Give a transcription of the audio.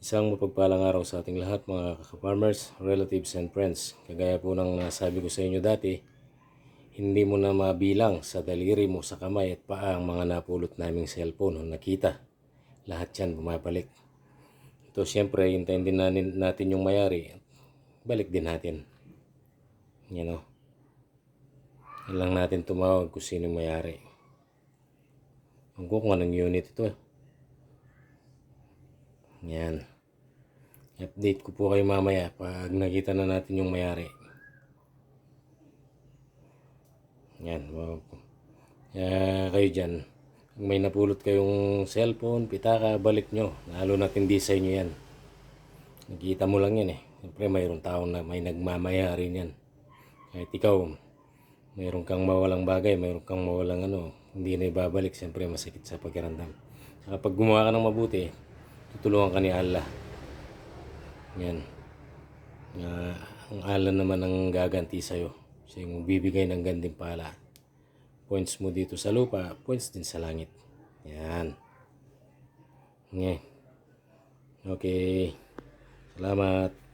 Isang mapagpalang araw sa ating lahat mga ka-farmers, relatives and friends. Kagaya po ng nasabi ko sa inyo dati, hindi mo na mabilang sa daliri mo, sa kamay at paa ang mga napulot naming cellphone o nakita. Lahat yan bumabalik. Ito siyempre, hintayin din natin yung mayari. Balik din natin. Yan o. Yan lang natin tumawag kung sino yung mayari. Ang kung anong unit ito. Yan. Update ko po kayo mamaya pag nakita na natin yung mayari. Yan. Kayo dyan. Kung may napulot kayong cellphone, pitaka, balik nyo. Lalo na't hindi sa inyo yan. Nakita mo lang yan eh. Siyempre mayroong taong na may nagmamayari yan. Kahit ikaw, mayroon kang mawalang bagay, mayroon kang mawalang hindi na ibabalik. Siyempre masakit sa pakiramdam. Saka pag gumawa ka ng mabuti, tutulungan ka ni Allah. Yan. Ang Allah naman ang gaganti sa'yo. Siya yung bibigay ng gantimpala. Points mo dito sa lupa, points din sa langit. Yan. Okay. Salamat.